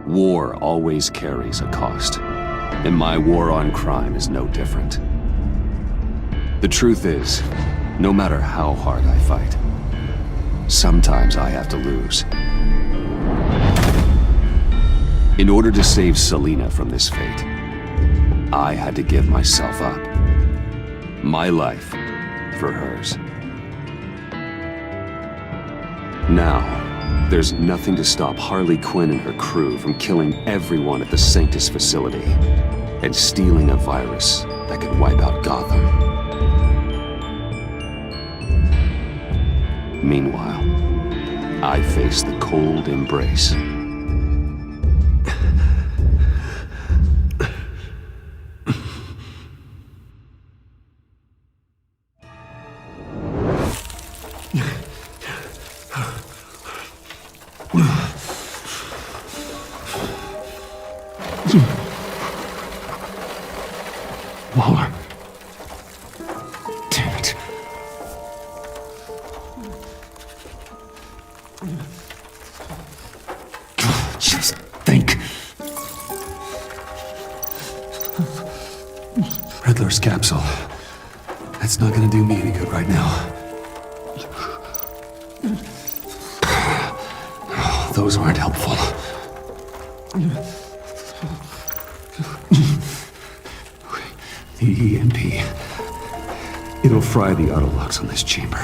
War always carries a cost, and my war on crime is no different. The truth is, no matter how hard I fight, sometimes I have to lose. In order to save Selina from this fate, I had to give myself up. My life for hers. Now, there's nothing to stop Harley Quinn and her crew from killing everyone at the Sanctus facility and stealing a virus that could wipe out Gotham. Meanwhile, I face the cold embrace. Waller. Damn it. Just think. Riddler's capsule. That's not gonna do me any good right now. Those aren't helpful. The EMP. It'll fry the auto locks on this chamber.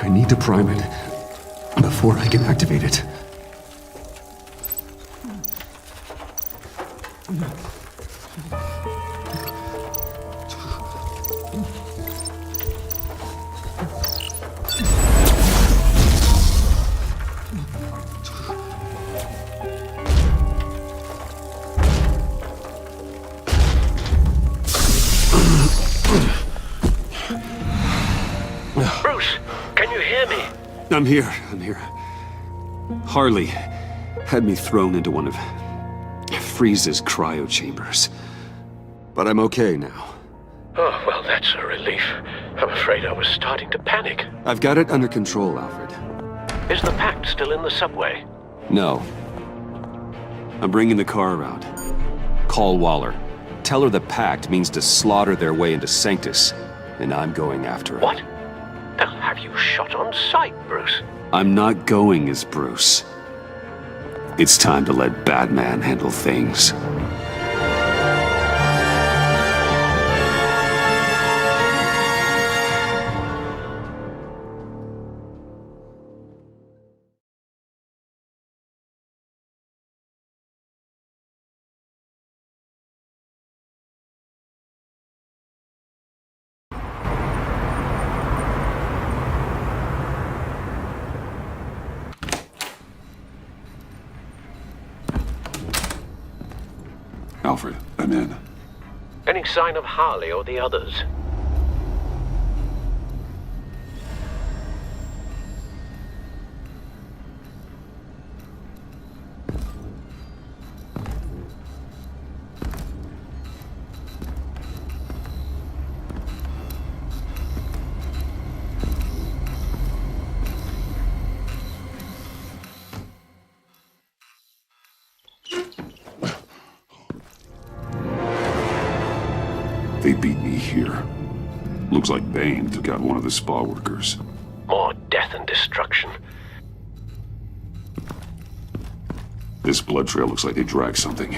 I need to prime it before I can activate it. Bruce, can you hear me? I'm here. Harley had me thrown into one of Freeze's cryo chambers. But I'm okay now. Oh, well, that's a relief. I'm afraid I was starting to panic. I've got it under control, Alfred. Is the Pact still in the subway? No. I'm bringing the car around. Call Waller. Tell her the Pact means to slaughter their way into Sanctus, and I'm going after it. What? They'll have you shot on sight, Bruce. I'm not going as Bruce. It's time to let Batman handle things. Alfred, I'm in. Any sign of Harley or the others? They beat me here. Looks like Bane took out one of the spa workers. More death and destruction. This blood trail looks like they dragged something.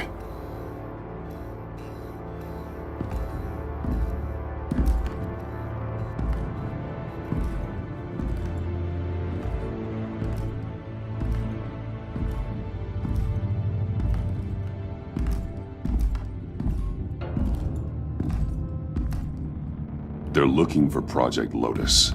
They're looking for Project Lotus.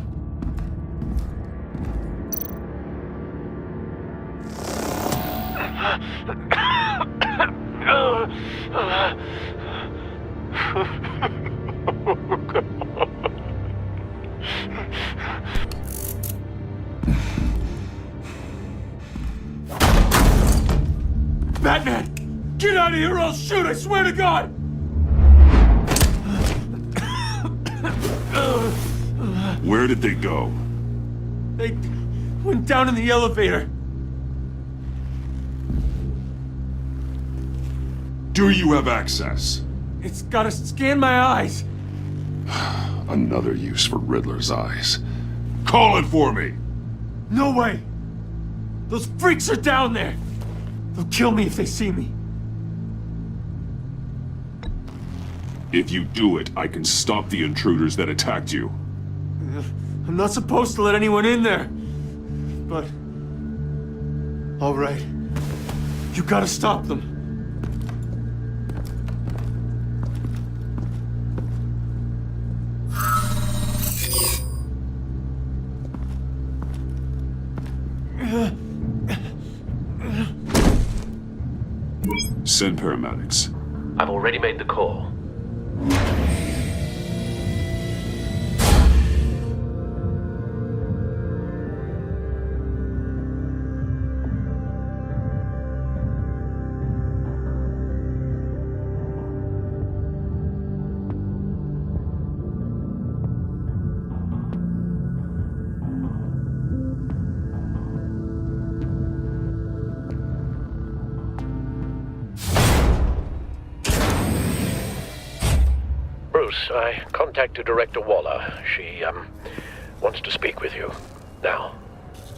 Batman! Get out of here or I'll shoot, I swear to God! Where did they go? They went down in the elevator. Do you have access? It's gotta scan my eyes. Another use for Riddler's eyes. Call it for me! No way! Those freaks are down there! They'll kill me if they see me. If you do it, I can stop the intruders that attacked you. I'm not supposed to let anyone in there. But... all right. You gotta stop them. Send paramedics. I've already made the call. Bruce, I contacted Director Waller. She, wants to speak with you. Now.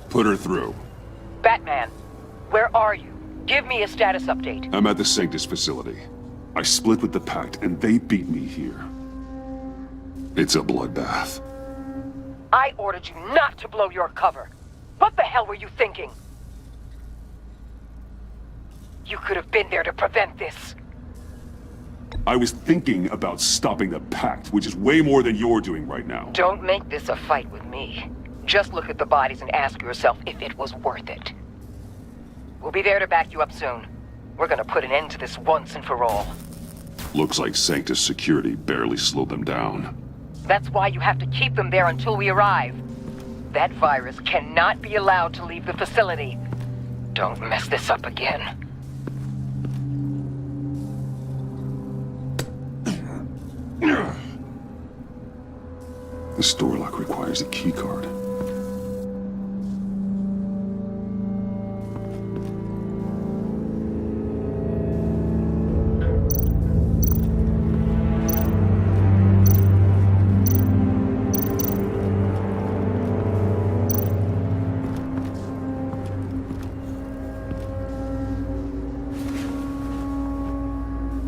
Put her through. Batman, where are you? Give me a status update. I'm at the Sanctus facility. I split with the Pact, and they beat me here. It's a bloodbath. I ordered you not to blow your cover. What the hell were you thinking? You could have been there to prevent this. I was thinking about stopping the Pact, which is way more than you're doing right now. Don't make this a fight with me. Just look at the bodies and ask yourself if it was worth it. We'll be there to back you up soon. We're gonna put an end to this once and for all. Looks like Sanctus security barely slowed them down. That's why you have to keep them there until we arrive. That virus cannot be allowed to leave the facility. Don't mess this up again. This door lock requires a key card.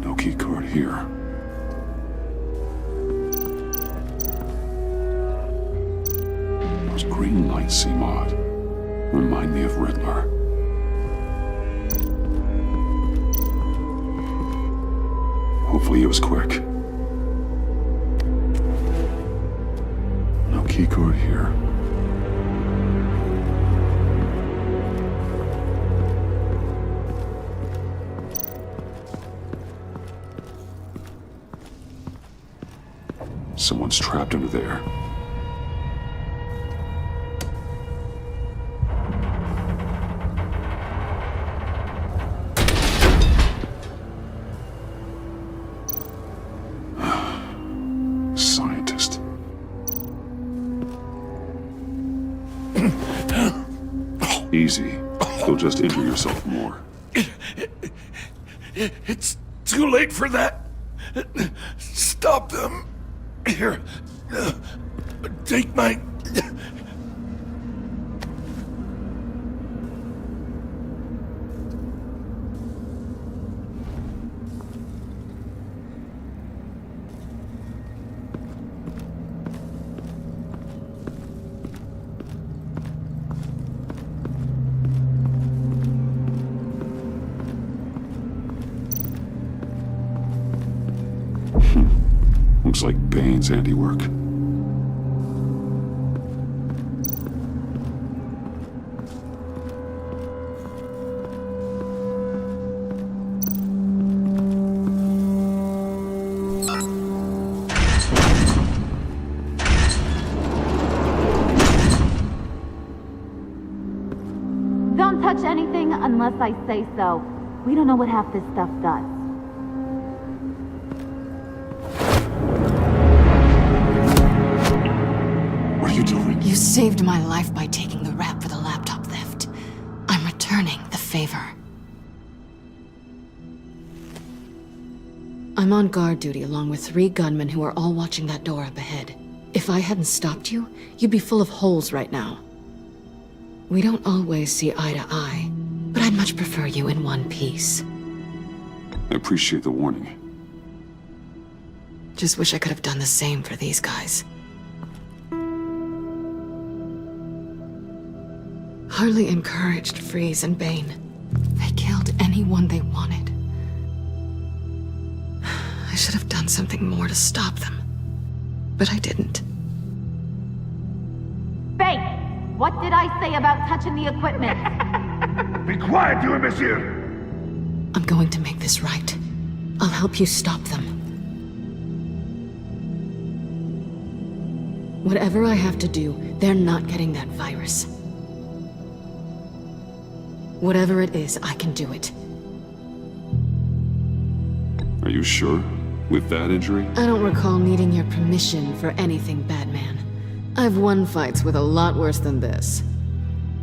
No key card here. Those green lights seem odd. Remind me of Riddler. Hopefully it was quick. No key card here. Someone's trapped under there. Scientist. Easy. You'll just injure yourself more. It's too late for that. Stop them. Here. Take my... Looks like Bane's handiwork. Don't touch anything unless I say so. We don't know what half this stuff does. What are you doing? You saved my life by taking the rap for the laptop theft. I'm returning the favor. I'm on guard duty along with 3 gunmen who are all watching that door up ahead. If I hadn't stopped you, you'd be full of holes right now. We don't always see eye to eye, but I'd much prefer you in one piece. I appreciate the warning. Just wish I could have done the same for these guys. Harley encouraged Freeze and Bane. They killed anyone they wanted. I should have done something more to stop them. But I didn't. Bane! What did I say about touching the equipment? Be quiet, you imbecile! I'm going to make this right. I'll help you stop them. Whatever I have to do, they're not getting that virus. Whatever it is, I can do it. Are you sure? With that injury? I don't recall needing your permission for anything, Batman. I've won fights with a lot worse than this.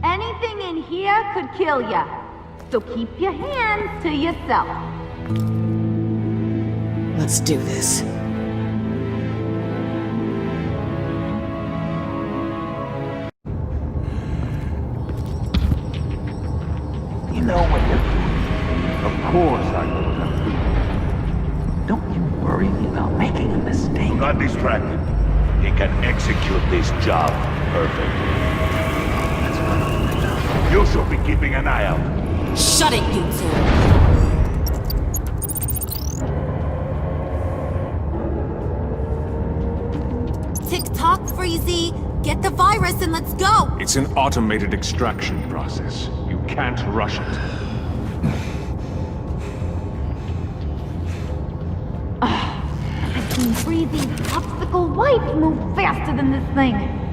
Anything in here could kill ya. So keep your hands to yourself. Let's do this. You know what you're doing. Of course I know what I'm doing. Don't you worry about making a mistake. Do not distracted. He can execute this job perfectly. That's what I'm about. You should be keeping an eye out. Shut it, you two! Tick-tock, Freezy! Get the virus and let's go! It's an automated extraction process. You can't rush it. I've seen Freezy's popsicle wife move faster than this thing.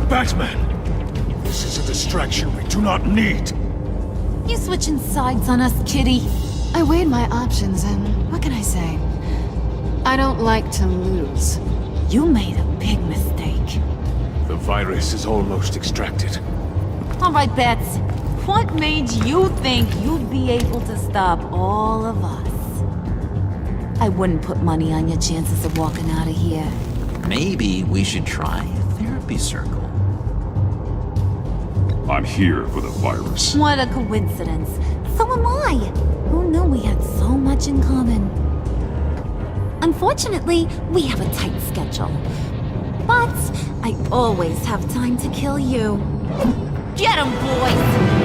Batman! This is a distraction we do not need. You switching sides on us, kitty? I weighed my options and what can I say? I don't like to lose. You made a big mistake. The virus is almost extracted. All right, Bats. What made you think you'd be able to stop all of us? I wouldn't put money on your chances of walking out of here. Maybe we should try a therapy circle. I'm here for the virus. What a coincidence. So am I. Who knew we had so much in common? Unfortunately, we have a tight schedule. But I always have time to kill you. Get 'em, boys!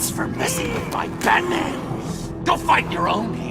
Thanks for messing with my Batman. Go fight your own hero.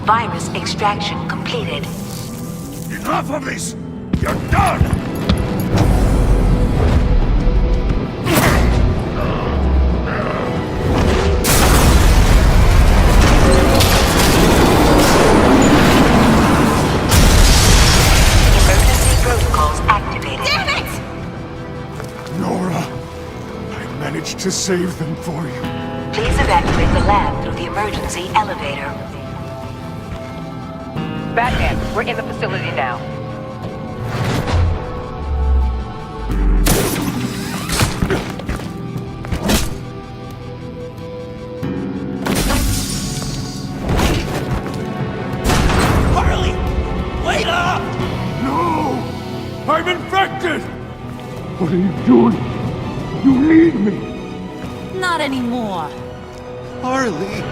Virus extraction completed. Enough of this! You're done! Emergency protocols activated. Damn it! Nora, I managed to save them for you. Please evacuate the lab through the emergency elevator. Batman, we're in the facility now. Harley! Wait up! No! I'm infected! What are you doing? You need me! Not anymore. Harley!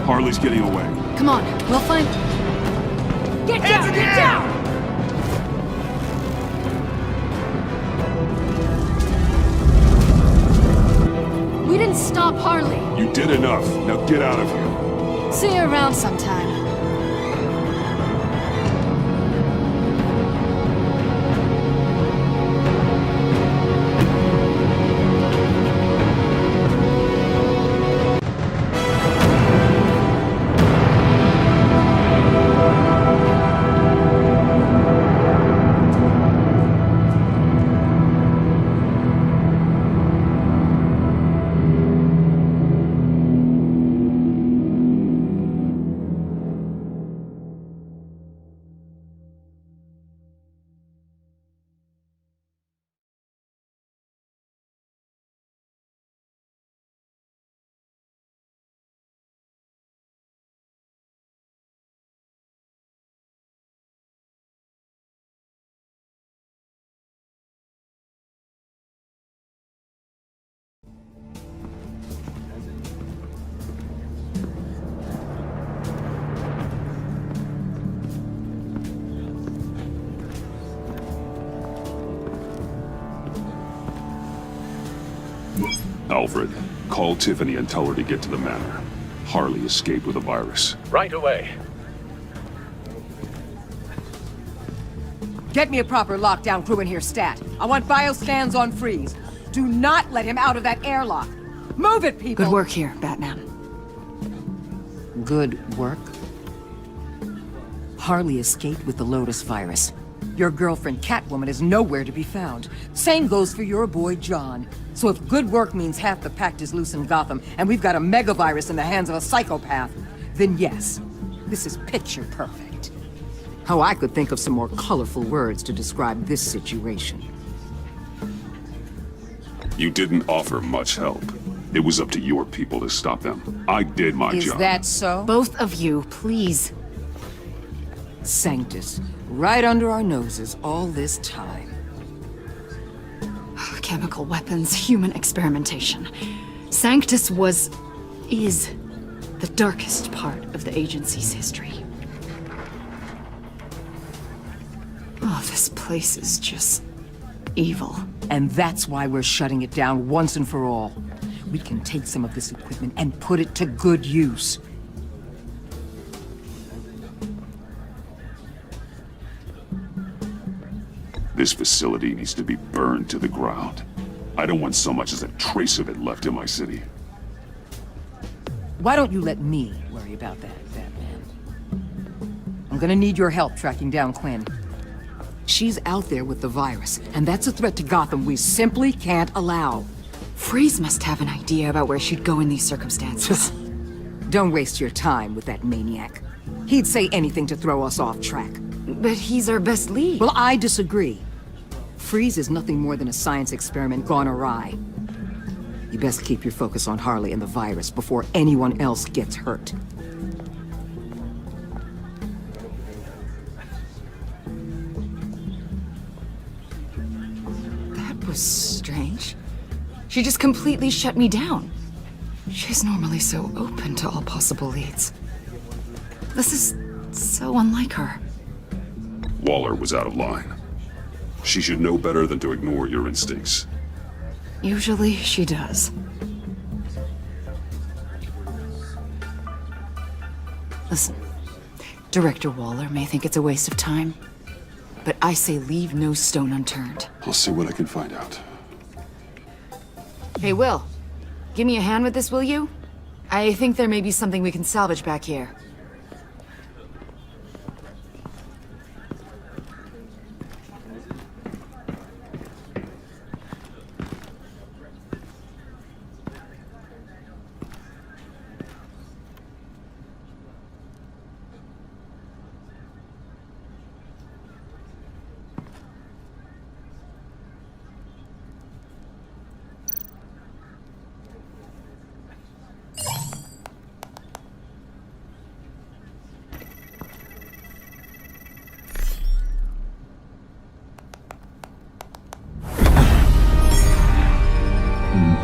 Harley's getting away. Come on, we'll find... Get down! Get down! We didn't stop Harley. You did enough. Now get out of here. See you around sometime. Alfred, call Tiffany and tell her to get to the manor. Harley escaped with a virus. Right away. Get me a proper lockdown crew in here, stat. I want bioscans on freeze. Do not let him out of that airlock. Move it, people! Good work here, Batman. Good work? Harley escaped with the Lotus virus. Your girlfriend Catwoman is nowhere to be found. Same goes for your boy John. So if good work means half the pact is loose in Gotham, and we've got a megavirus in the hands of a psychopath, then yes, this is picture perfect. Oh, I could think of some more colorful words to describe this situation. You didn't offer much help. It was up to your people to stop them. I did my job. Is that so? Both of you, please. Sanctus, right under our noses all this time. Chemical weapons, human experimentation. Sanctus is the darkest part of the agency's history. Oh, this place is just evil. And that's why we're shutting it down once and for all. We can take some of this equipment and put it to good use. This facility needs to be burned to the ground. I don't want so much as a trace of it left in my city. Why don't you let me worry about that, Batman? I'm gonna need your help tracking down Quinn. She's out there with the virus, and that's a threat to Gotham we simply can't allow. Freeze must have an idea about where she'd go in these circumstances. Don't waste your time with that maniac. He'd say anything to throw us off track. But he's our best lead. Well, I disagree. Freeze is nothing more than a science experiment gone awry. You best keep your focus on Harley and the virus before anyone else gets hurt. That was strange. She just completely shut me down. She's normally so open to all possible leads. This is so unlike her. Waller was out of line. She should know better than to ignore your instincts. Usually she does. Listen, Director Waller may think it's a waste of time, but I say leave no stone unturned. I'll see what I can find out. Hey, Will, give me a hand with this, will you? I think there may be something we can salvage back here.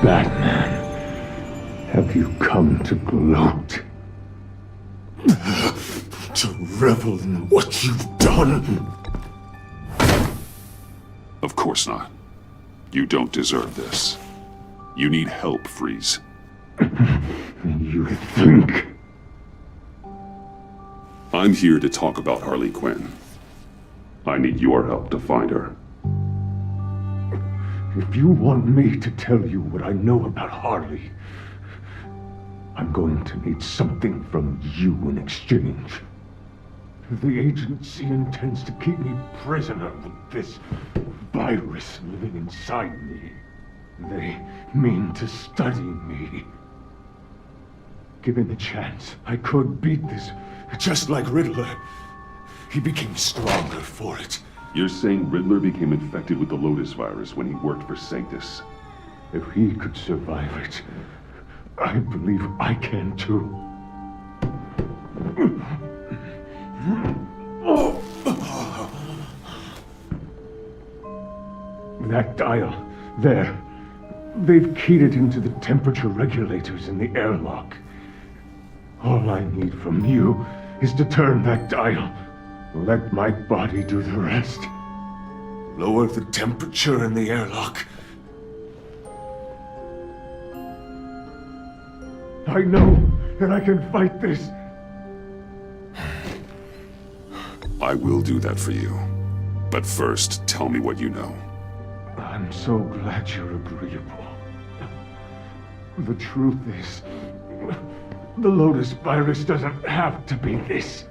Batman, have you come to gloat? To revel in what you've done? Of course not. You don't deserve this. You need help, Freeze. You think? I'm here to talk about Harley Quinn. I need your help to find her. If you want me to tell you what I know about Harley, I'm going to need something from you in exchange. The agency intends to keep me prisoner with this virus living inside me. They mean to study me. Given the chance, I could beat this. Just like Riddler. He became stronger for it. You're saying Riddler became infected with the Lotus virus when he worked for Sanctus? If he could survive it, I believe I can too. That dial, there. They've keyed it into the temperature regulators in the airlock. All I need from you is to turn that dial. Let my body do the rest. Lower the temperature in the airlock. I know that I can fight this. I will do that for you. But first, tell me what you know. I'm so glad you're agreeable. The truth is, the Lotus virus doesn't have to be this.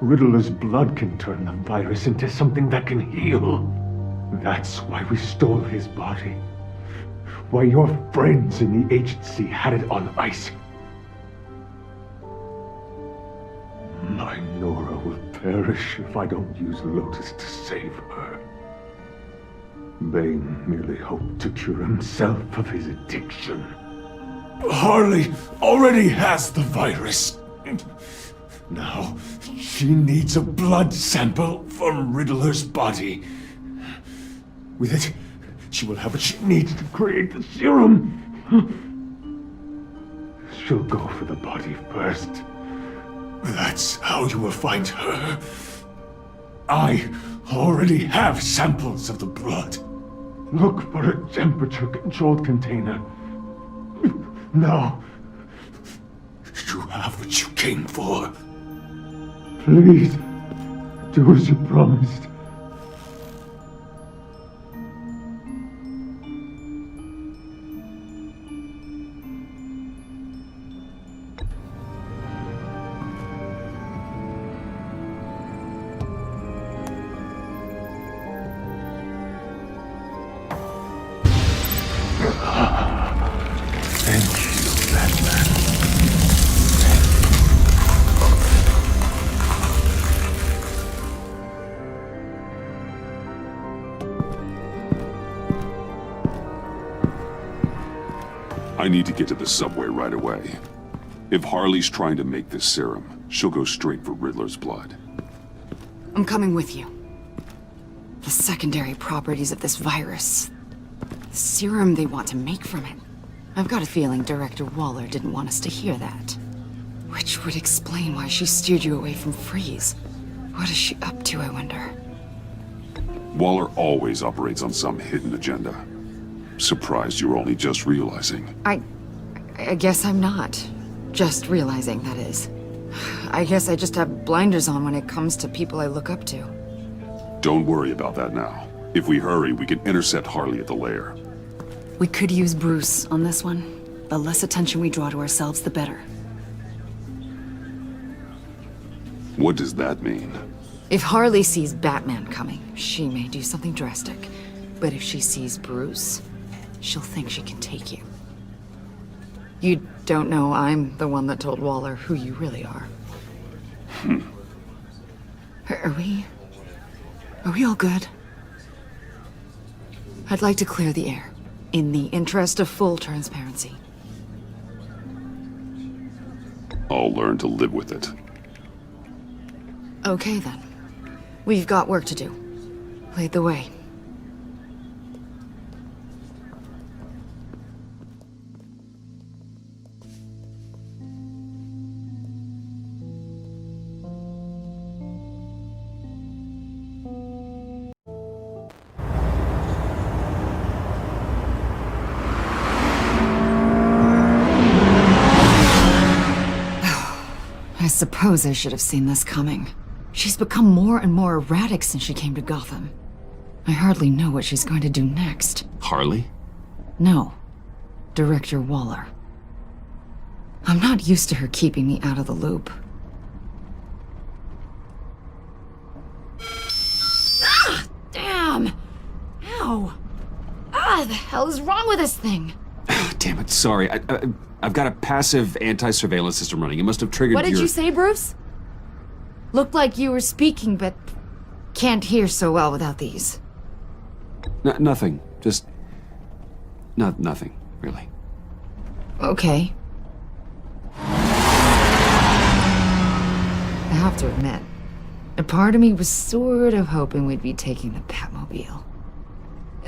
Riddler's blood can turn the virus into something that can heal. That's why we stole his body. Why your friends in the agency had it on ice. My Nora will perish if I don't use Lotus to save her. Bane merely hoped to cure himself of his addiction. Harley already has the virus. Now, she needs a blood sample from Riddler's body. With it, she will have what she needs to create the serum. She'll go for the body first. That's how you will find her. I already have samples of the blood. Look for a temperature-controlled container. Now. You have what you came for. Please, do as you promised. Thank you, Batman. I need to get to the subway right away. If Harley's trying to make this serum, she'll go straight for Riddler's blood. I'm coming with you. The secondary properties of this virus. The serum they want to make from it. I've got a feeling Director Waller didn't want us to hear that. Which would explain why she steered you away from Freeze. What is she up to, I wonder? Waller always operates on some hidden agenda. Surprised you're only just realizing. I guess I'm not. Just realizing, that is. I guess I just have blinders on when it comes to people I look up to. Don't worry about that now. If we hurry, we can intercept Harley at the lair. We could use Bruce on this one. The less attention we draw to ourselves, the better. What does that mean? If Harley sees Batman coming, she may do something drastic. But if she sees Bruce, she'll think she can take you. You don't know I'm the one that told Waller who you really are. Are we all good? I'd like to clear the air, in the interest of full transparency. I'll learn to live with it. Okay then. We've got work to do. Lead the way. I suppose I should have seen this coming. She's become more and more erratic since she came to Gotham. I hardly know what she's going to do next. Harley? No. Director Waller. I'm not used to her keeping me out of the loop. Ah! Damn! Ow! Ah, the hell is wrong with this thing? Damn it, sorry. I've got a passive anti-surveillance system running. It must have triggered What did you say, Bruce? Looked like you were speaking, but can't hear so well without these. Nothing. Just... nothing, really. Okay. I have to admit, a part of me was sort of hoping we'd be taking the Batmobile.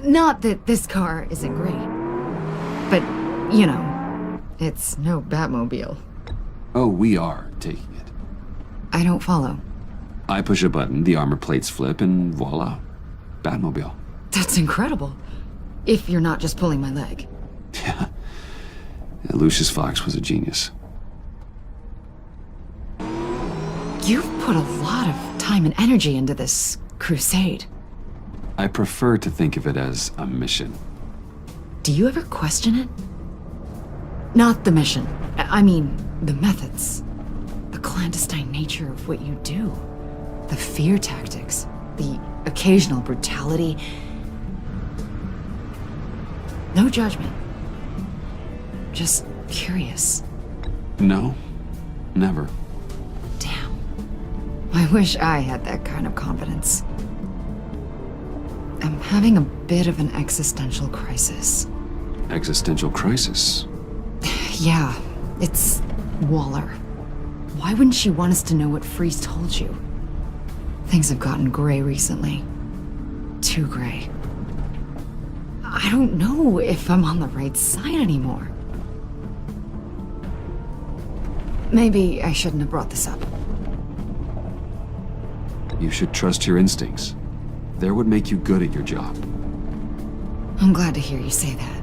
Not that this car isn't great, but, you know, it's no Batmobile. Oh, we are taking it. I don't follow. I push a button, the armor plates flip, and voila. Batmobile. That's incredible. If you're not just pulling my leg. Yeah. Lucius Fox was a genius. You've put a lot of time and energy into this crusade. I prefer to think of it as a mission. Do you ever question it? Not the mission. I mean, the methods. The clandestine nature of what you do. The fear tactics. The occasional brutality. No judgment. Just curious. No, never. Damn. I wish I had that kind of confidence. I'm having a bit of an existential crisis. Existential crisis? Yeah, it's Waller. Why wouldn't she want us to know what Freeze told you? Things have gotten gray recently. Too gray. I I don't know if I'm on the right side anymore. Maybe I shouldn't have brought this up. You should trust your instincts. They're what make you good at your job. I'm glad to hear you say that.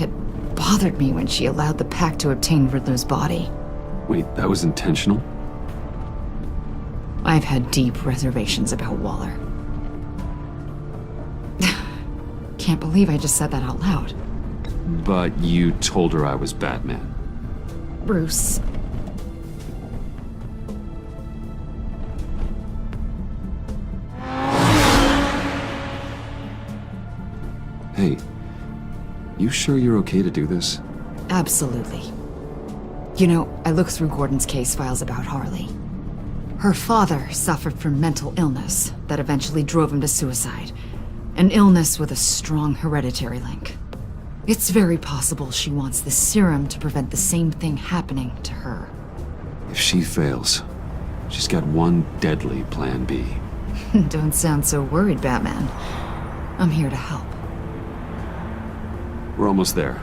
It bothered me when she allowed the Pact to obtain Riddler's body. Wait, that was intentional? I've had deep reservations about Waller. Can't believe I just said that out loud. But you told her I was Batman. Bruce. Hey, you sure you're okay to do this? Absolutely. You know, I looked through Gordon's case files about Harley. Her father suffered from mental illness that eventually drove him to suicide. An illness with a strong hereditary link. It's very possible she wants the serum to prevent the same thing happening to her. If she fails, she's got one deadly plan B. Don't sound so worried, Batman. I'm here to help. We're almost there.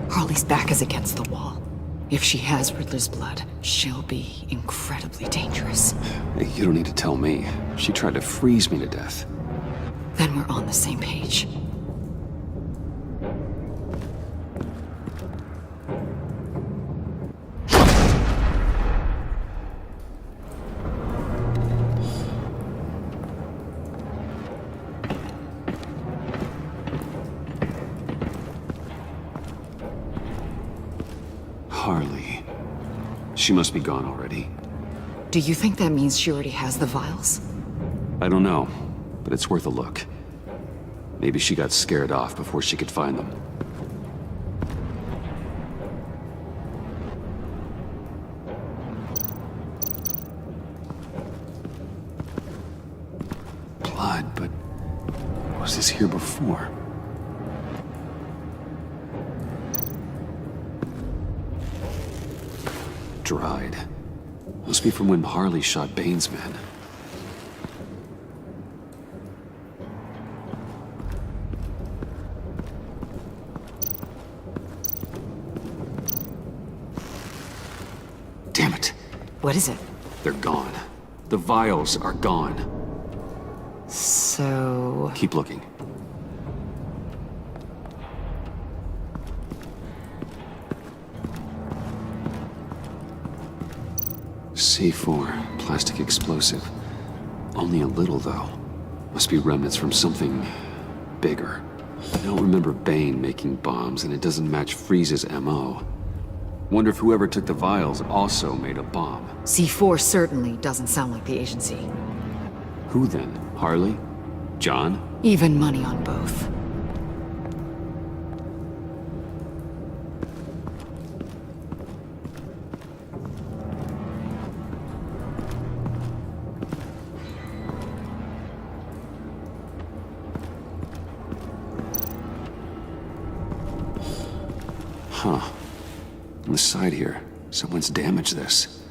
Harley's back is against the wall. If she has Riddler's blood, she'll be incredibly dangerous. Hey, you don't need to tell me. She tried to freeze me to death. Then we're on the same page. Harley. She must be gone already. Do you think that means she already has the vials? I don't know, but it's worth a look. Maybe she got scared off before she could find them. Blood, but was this here before? Dried. Must be from when Harley shot Bane's men. Damn it. What is it? They're gone. The vials are gone. So... Keep looking. C4, plastic explosive. Only a little, though. Must be remnants from something bigger. I don't remember Bane making bombs, and it doesn't match Freeze's MO. Wonder if whoever took the vials also made a bomb. C4 certainly doesn't sound like the agency. Who then? Harley? John? Even money on both. Huh. On the side here, someone's damaged this.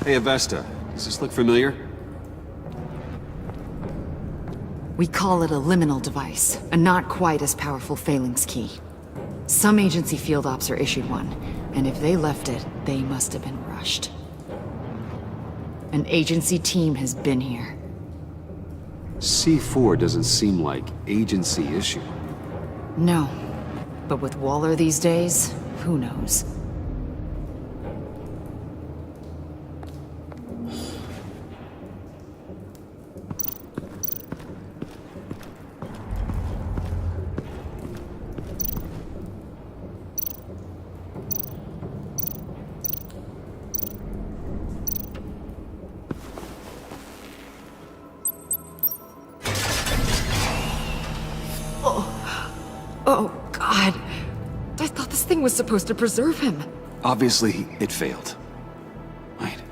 Hey, Avesta. Does this look familiar? We call it a liminal device, a not quite as powerful phalanx key. Some agency field ops are issued one, and if they left it, they must have been rushed. An agency team has been here. C4 doesn't seem like agency issue. No. But with Waller these days, who knows? Oh, God. I thought this thing was supposed to preserve him. Obviously, it failed. Wait.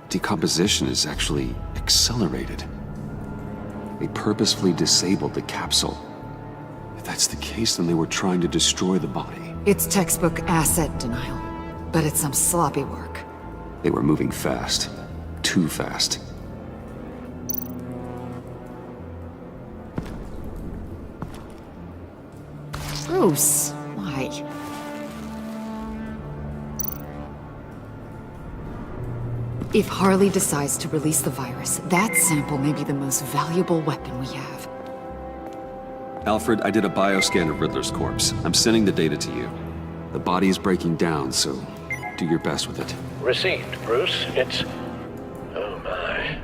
Decomposition is actually accelerated. They purposefully disabled the capsule. If that's the case, then they were trying to destroy the body. It's textbook asset denial. But it's some sloppy work. They were moving fast. Too fast. Bruce, why? If Harley decides to release the virus, that sample may be the most valuable weapon we have. Alfred, I did a bioscan of Riddler's corpse. I'm sending the data to you. The body is breaking down, so do your best with it. Received, Bruce. It's... Oh my.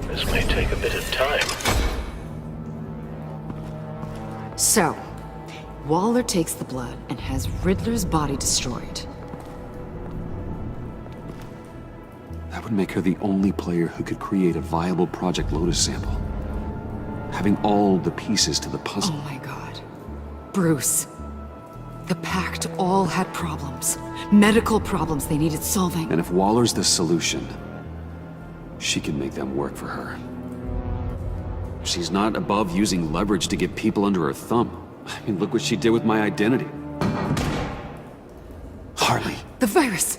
This may take a bit of time. So, Waller takes the blood and has Riddler's body destroyed. That would make her the only player who could create a viable Project Lotus sample. Having all the pieces to the puzzle. Oh my God. Bruce. The Pact all had problems. Medical problems they needed solving. And if Waller's the solution, she can make them work for her. She's not above using leverage to get people under her thumb. I mean, look what she did with my identity. Harley. The virus!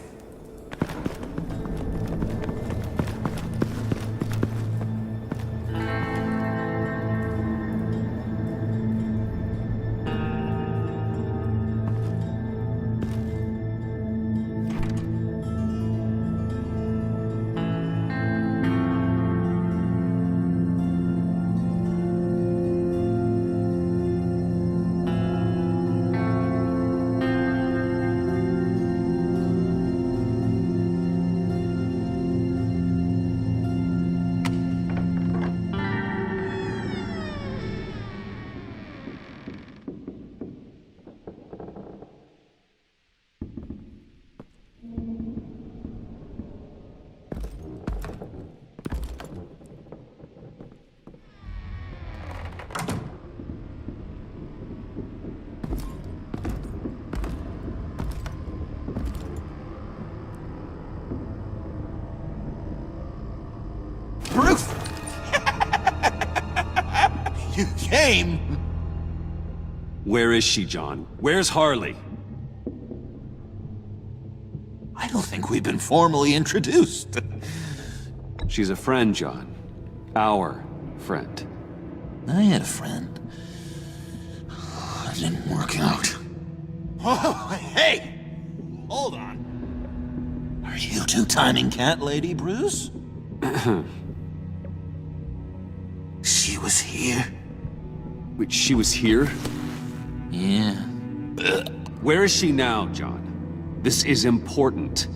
Bruce! You came! Where is she, John? Where's Harley? I don't think we've been formally introduced. She's a friend, John. Our friend. I had a friend. It didn't work out. Oh, hey! Hold on. Are you two-timing cat lady, Bruce? She was here. Wait, she was here? Yeah. Where is she now, John? This is important.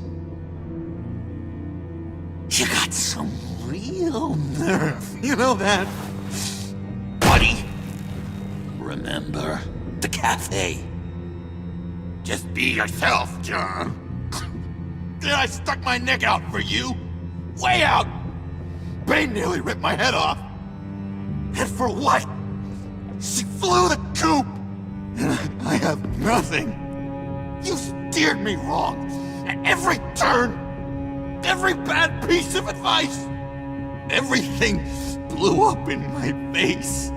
You got some real nerve, you know that? Buddy! Remember the cafe? Just be yourself, John. I stuck my neck out for you. Way out! Bane nearly ripped my head off. And for what? She flew the coop! And I have nothing. You steered me wrong. At every turn. Every bad piece of advice. Everything blew up in my face.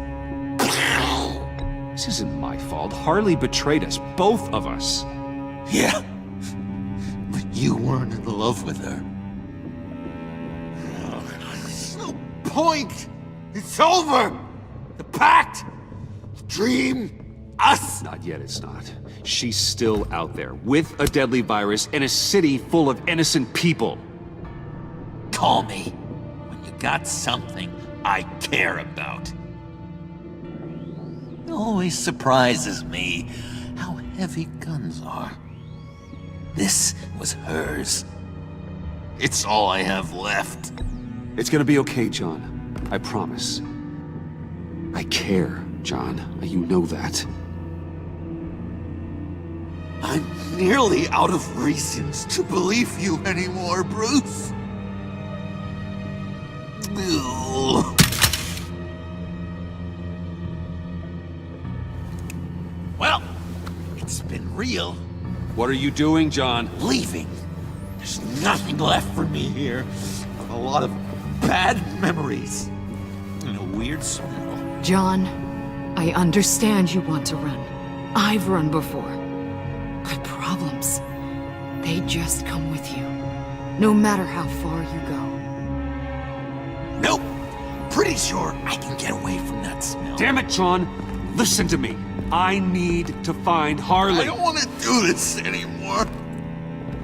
This isn't my fault. Harley betrayed us. Both of us. Yeah. But you weren't in love with her. There's no point. It's over. The pact. The dream. Us. Not yet, it's not. She's still out there, with a deadly virus in a city full of innocent people. Call me when you got something I care about. It always surprises me how heavy guns are. This was hers. It's all I have left. It's gonna be okay, John. I promise. I care, John. You know that. I'm nearly out of reasons to believe you anymore, Bruce. Ugh. Well, it's been real. What are you doing, John? Leaving. There's nothing left for me here. A lot of bad memories. And a weird smell. John, I understand you want to run. I've run before. But problems, they just come with you. No matter how far you go. Nope. Pretty sure I can get away from that smell. Damn it, John! Listen to me. I need to find Harley. I don't want to do this anymore.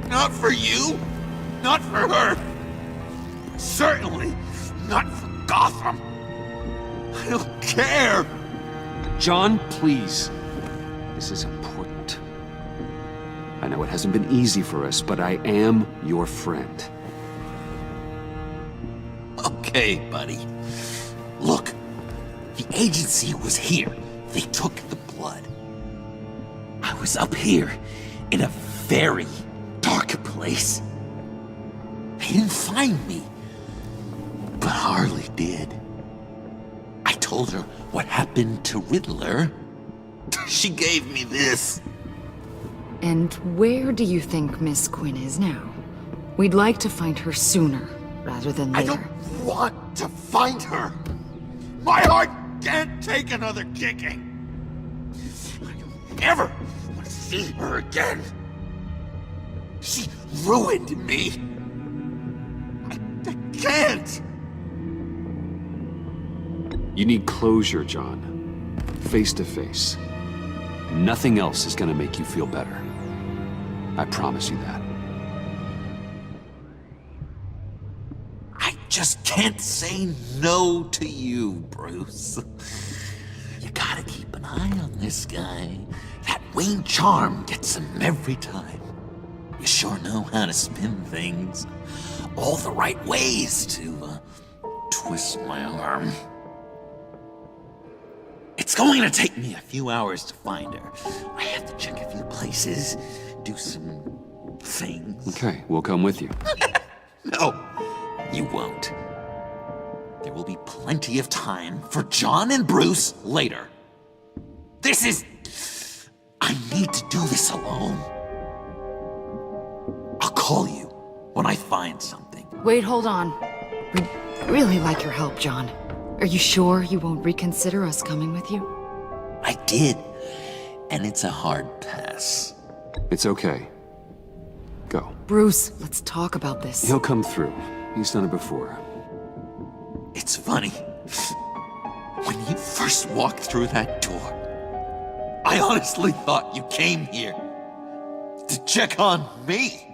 Not for you. Not for her. Certainly not for Gotham. I don't care. John, please. This is important. I know it hasn't been easy for us, but I am your friend. Okay, buddy. Look, the agency was here. They took the blood. I was up here in a very dark place. They didn't find me. But Harley did. I told her what happened to Riddler. She gave me this. And where do you think Miss Quinn is now? We'd like to find her sooner, rather than later. I don't want to find her. My heart can't take another kicking. I don't ever want to see her again. She ruined me. I can't. You need closure, John. Face to face. Nothing else is gonna make you feel better. I promise you that. I just can't say no to you, Bruce. You gotta keep an eye on this guy. That Wayne charm gets him every time. You sure know how to spin things. All the right ways to twist my arm. It's going to take me a few hours to find her. I have to check a few places, do some things. Okay, we'll come with you. No, you won't. There will be plenty of time for John and Bruce later. This is... I need to do this alone. I'll call you when I find something. Wait, hold on. We'd really like your help, John. Are you sure you won't reconsider us coming with you? I did, and it's a hard pass. It's okay. Go. Bruce, let's talk about this. He'll come through. He's done it before. It's funny. When you first walked through that door, I honestly thought you came here to check on me.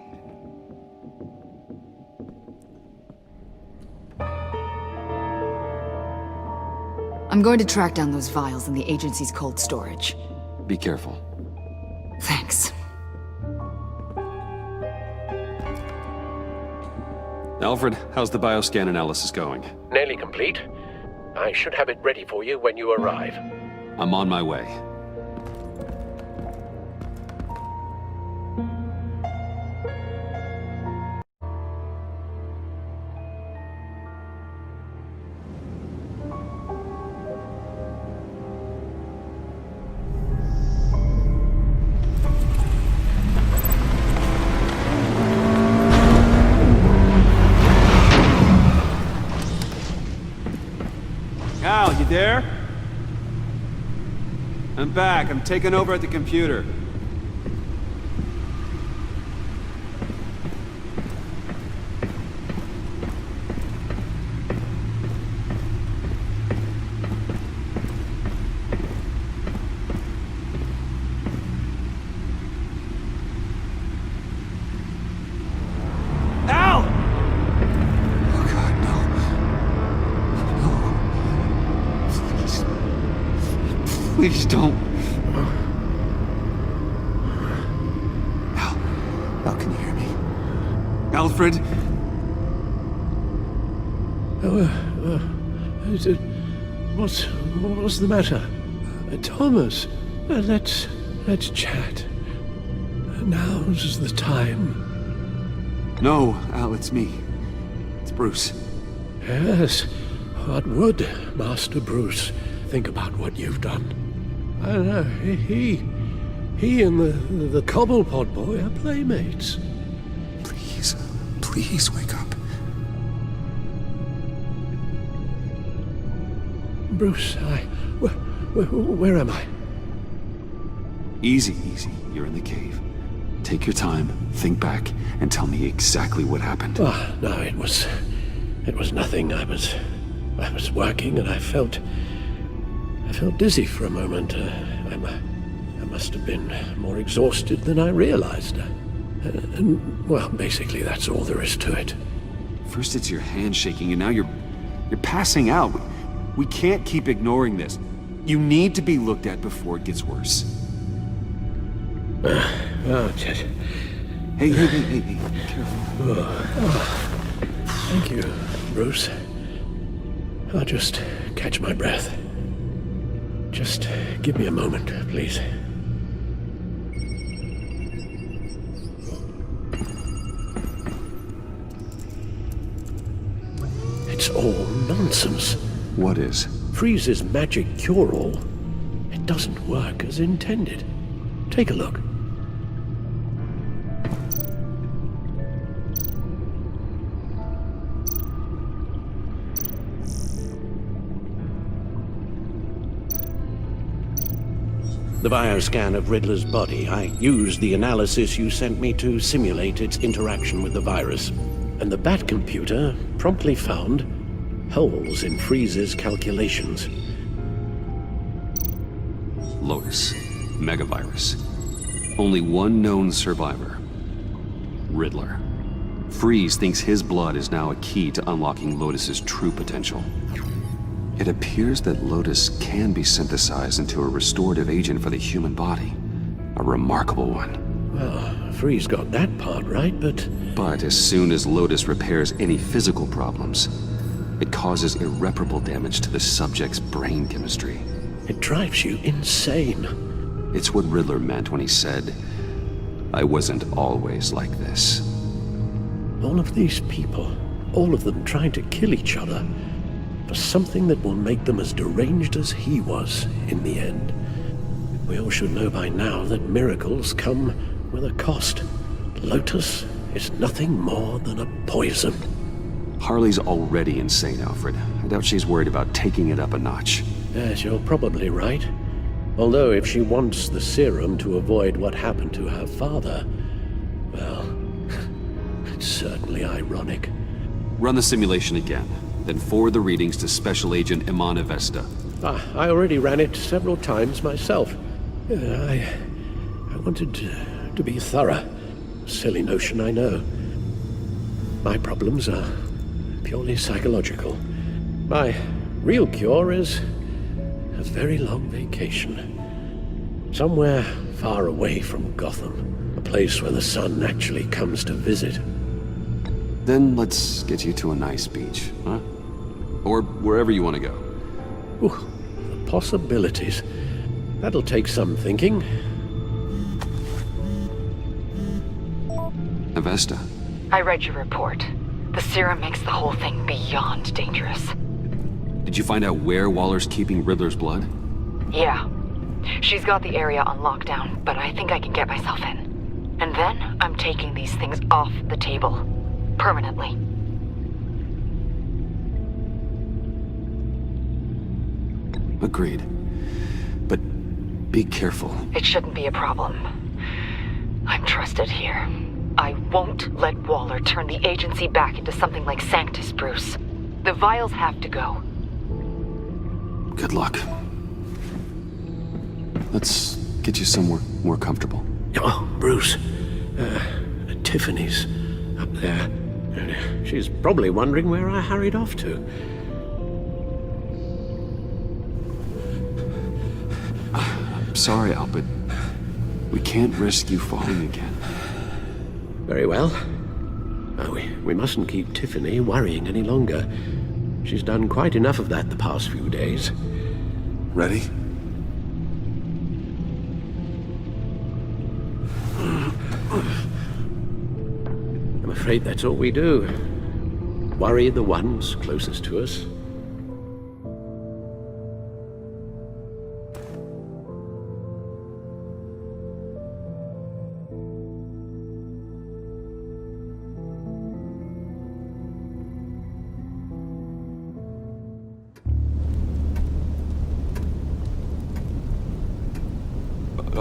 I'm going to track down those vials in the agency's cold storage. Be careful. Thanks. Alfred, how's the bioscan analysis going? Nearly complete. I should have it ready for you when you arrive. I'm on my way. Al, you there? I'm back. I'm taking over at the computer. Al! Oh God, no. No. Please don't. Alfred? What's the matter? Thomas, let's chat. Now's the time. No, Al, it's me. It's Bruce. Yes, what would Master Bruce think about what you've done? I know, he and the Cobblepot boy are playmates. Please wake up. Bruce, where am I? Easy. You're in the cave. Take your time, think back, and tell me exactly what happened. Oh, no, it was nothing. I was working and I felt dizzy for a moment. I must have been more exhausted than I realized. Well, basically, that's all there is to it. First it's your hand shaking, and now you're passing out. We can't keep ignoring this. You need to be looked at before it gets worse. Just... Hey, careful. Thank you, Bruce. I'll just catch my breath. Just give me a moment, please. It's all nonsense. What is? Freeze's magic cure-all. It doesn't work as intended. Take a look. The bioscan of Riddler's body. I used the analysis you sent me to simulate its interaction with the virus. And the Bat computer promptly found holes in Freeze's calculations. Lotus. Megavirus. Only one known survivor. Riddler. Freeze thinks his blood is now a key to unlocking Lotus's true potential. It appears that Lotus can be synthesized into a restorative agent for the human body. A remarkable one. Well, Freeze got that part right, but as soon as Lotus repairs any physical problems, it causes irreparable damage to the subject's brain chemistry. It drives you insane. It's what Riddler meant when he said, "I wasn't always like this." All of these people, all of them trying to kill each other, for something that will make them as deranged as he was in the end. We all should know by now that miracles come with a cost. Lotus is nothing more than a poison. Harley's already insane, Alfred. I doubt she's worried about taking it up a notch. Yes, you're probably right. Although if she wants the serum to avoid what happened to her father, well, it's certainly ironic. Run the simulation again, then forward the readings to Special Agent Iman Avesta. I already ran it several times myself. I wanted to be thorough. Silly notion, I know. My problems are purely psychological. My real cure is a very long vacation. Somewhere far away from Gotham. A place where the sun actually comes to visit. Then let's get you to a nice beach, huh? Or wherever you want to go. Ooh, the possibilities. That'll take some thinking. Avesta. I read your report. The serum makes the whole thing beyond dangerous. Did you find out where Waller's keeping Riddler's blood? Yeah. She's got the area on lockdown, but I think I can get myself in. And then I'm taking these things off the table. Permanently. Agreed. But be careful. It shouldn't be a problem. I'm trusted here. I won't let Waller turn the agency back into something like Sanctus, Bruce. The vials have to go. Good luck. Let's get you somewhere more comfortable. Oh, Bruce. Tiffany's up there. She's probably wondering where I hurried off to. I'm sorry, Al, but we can't risk you falling again. Very well. Oh, we mustn't keep Tiffany worrying any longer. She's done quite enough of that the past few days. Ready? I'm afraid that's all we do. Worry the ones closest to us.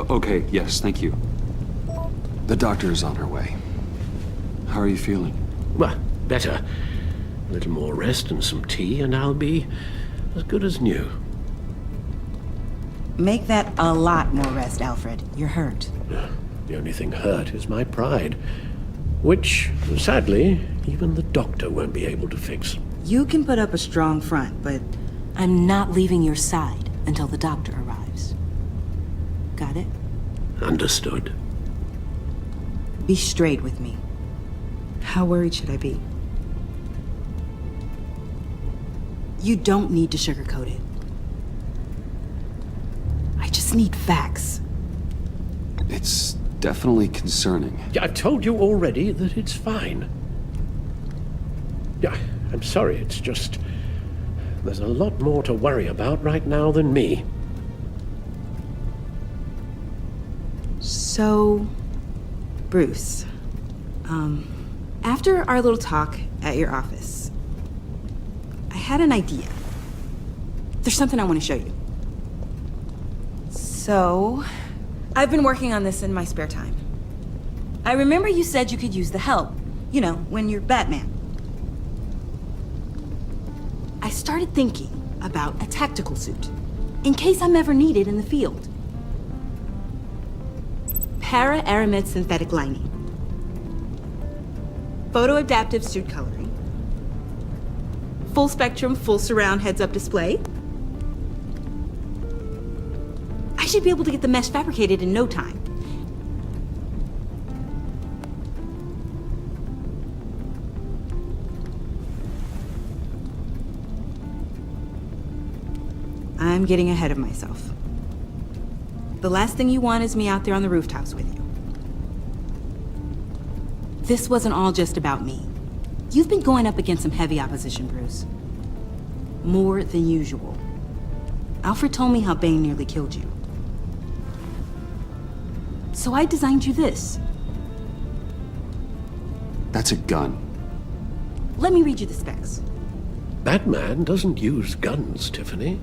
Okay, yes, thank you. The doctor is on her way. How are you feeling? Well, better. A little more rest and some tea, and I'll be as good as new. Make that a lot more rest, Alfred. You're hurt. The only thing hurt is my pride, which, sadly, even the doctor won't be able to fix. You can put up a strong front, but I'm not leaving your side until the doctor arrives. Got it? Understood. Be straight with me. How worried should I be? You don't need to sugarcoat it. I just need facts. It's definitely concerning. Yeah, I've told you already that it's fine. Yeah, I'm sorry, it's just... there's a lot more to worry about right now than me. So, Bruce, after our little talk at your office, I had an idea. There's something I want to show you. So, I've been working on this in my spare time. I remember you said you could use the help, you know, when you're Batman. I started thinking about a tactical suit, in case I'm ever needed in the field. Para-aramid synthetic lining. Photo-adaptive suit coloring. Full spectrum, full surround heads-up display. I should be able to get the mesh fabricated in no time. I'm getting ahead of myself. The last thing you want is me out there on the rooftops with you. This wasn't all just about me. You've been going up against some heavy opposition, Bruce. More than usual. Alfred told me how Bane nearly killed you. So I designed you this. That's a gun. Let me read you the specs. Batman doesn't use guns, Tiffany.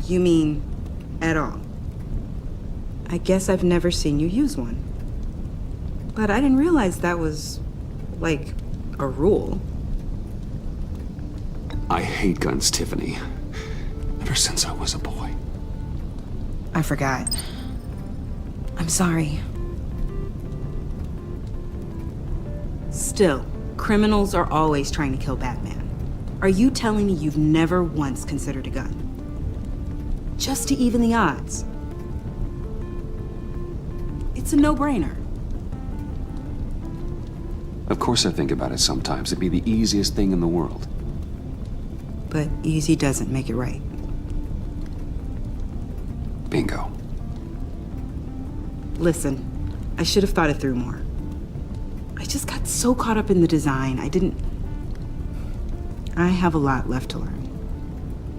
You mean at all? I guess I've never seen you use one. But I didn't realize that was, like, a rule. I hate guns, Tiffany. Ever since I was a boy. I forgot. I'm sorry. Still, criminals are always trying to kill Batman. Are you telling me you've never once considered a gun? Just to even the odds. It's a no-brainer. Of course I think about it sometimes. It'd be the easiest thing in the world. But easy doesn't make it right. Bingo. Listen, I should have thought it through more. I just got so caught up in the design, I have a lot left to learn.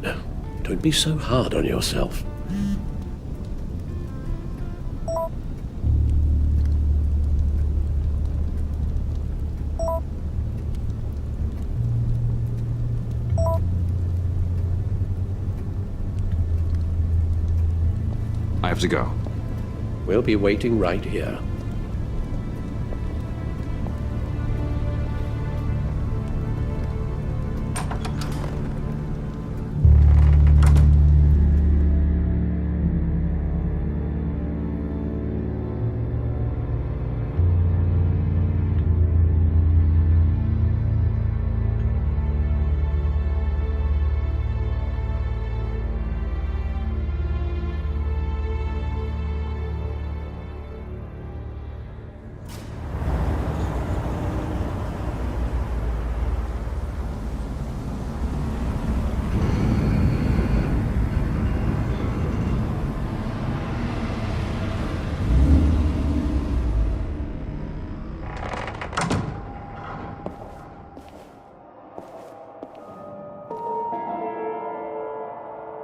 No, don't be so hard on yourself. I have to go. We'll be waiting right here.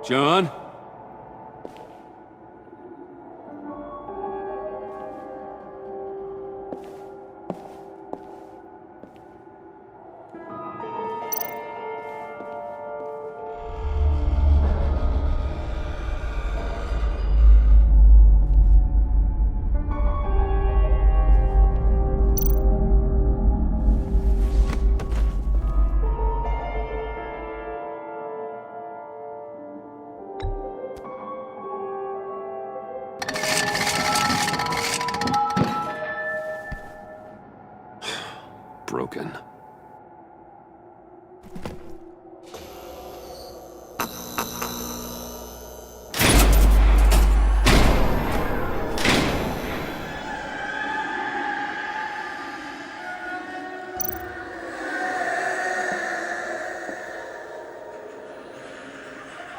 John? Broken.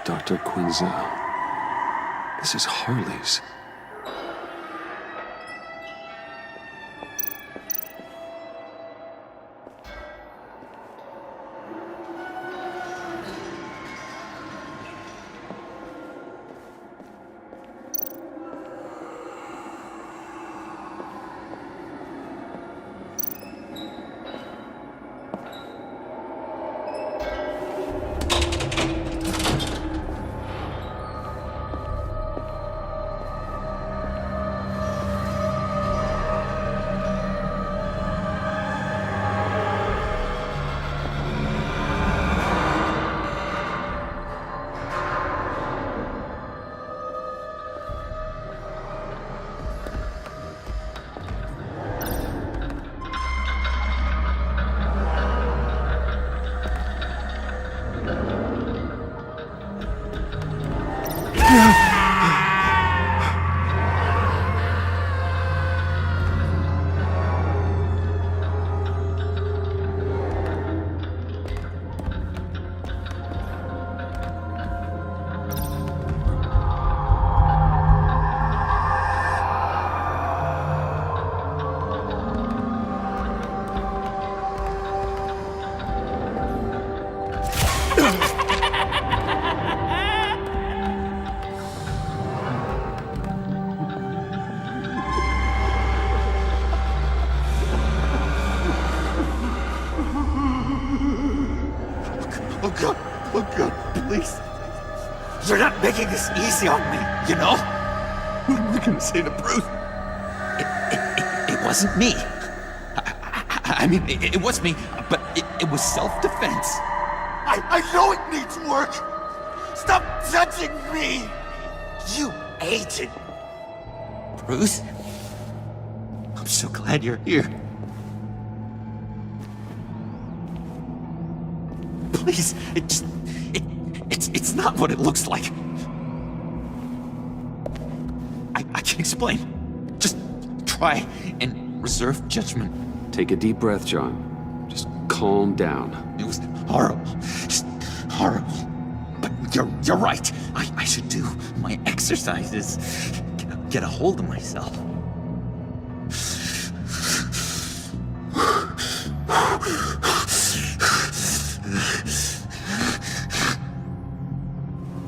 Dr. Quinzel. This is Harley's. Oh God, please. You're not making this easy on me, you know? What am I gonna say to Bruce? It wasn't me. I mean, it was me, but it was self-defense. I know it needs work. Stop judging me. You agent. Bruce, I'm so glad you're here. Please, it's not what it looks like. I can explain. Just try and reserve judgment. Take a deep breath, John. Just calm down. It was horrible. Just horrible. But you're right. I should do my exercises. Get a hold of myself.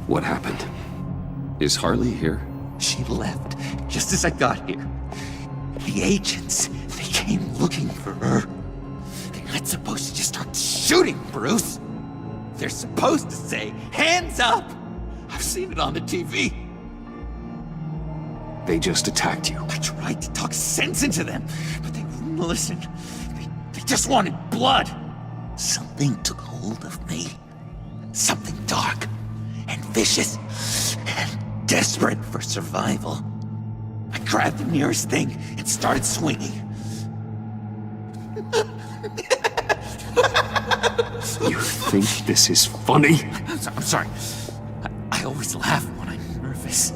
What happened? Is Harley here? She left just as I got here. The agents, they came looking for her. They're not supposed to just start shooting, Bruce. They're supposed to say, hands up! I've seen it on the TV. They just attacked you. I tried to talk sense into them, but they wouldn't listen. They just wanted blood. Something took hold of me. Something dark and vicious and desperate for survival. I grabbed the nearest thing and started swinging. You think this is funny? I'm sorry. I always laugh when I'm nervous.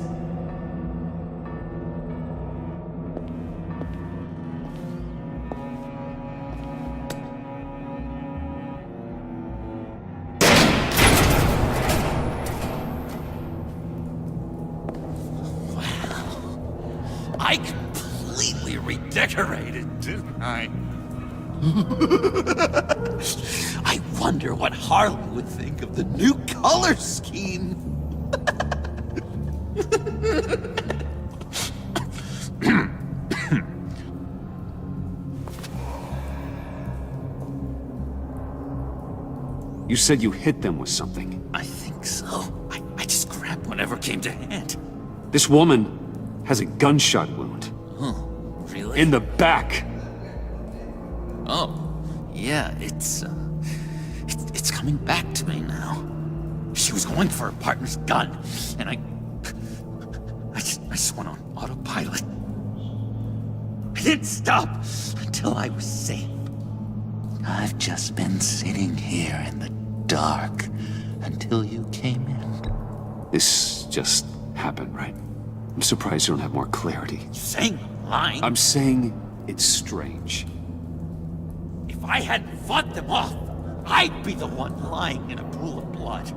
I completely redecorated, didn't I? I wonder what Harley would think of the new color scheme. You said you hit them with something. I think so. I just grabbed whatever came to hand. This woman has a gunshot wound. Oh, really? In the back. Oh, yeah, it's coming back to me now. She was going for her partner's gun, and I just went on autopilot. I didn't stop until I was safe. I've just been sitting here in the dark until you came in. This just happened, right? I'm surprised you don't have more clarity. You saying I'm lying? I'm saying it's strange. If I hadn't fought them off, I'd be the one lying in a pool of blood.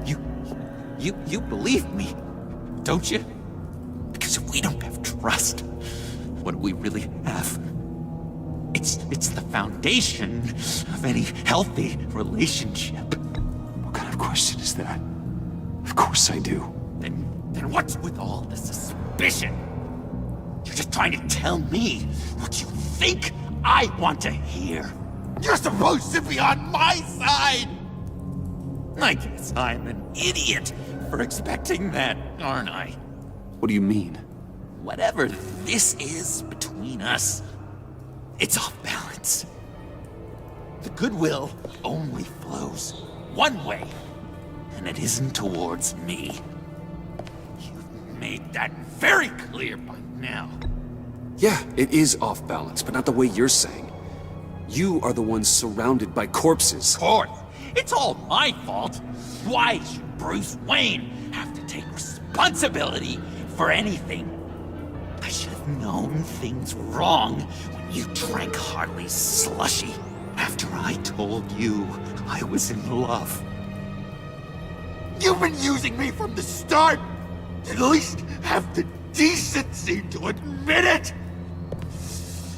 You believe me, don't you? Because if we don't have trust, what do we really have? It's the foundation of any healthy relationship. What kind of question is that? Of course I do. Then what's with all the suspicion? You're just trying to tell me what you think I want to hear. You're supposed to be on my side! I guess I'm an idiot for expecting that, aren't I? What do you mean? Whatever this is between us, it's off balance. The goodwill only flows one way, and it isn't towards me. You've made that very clear by now. Yeah, it is off balance, but not the way you're saying. You are the one surrounded by corpses. Of course. It's all my fault. Why should Bruce Wayne have to take responsibility for anything? I should have known things wrong when you drank Harley's slushy after I told you I was in love. You've been using me from the start! At least have the decency to admit it!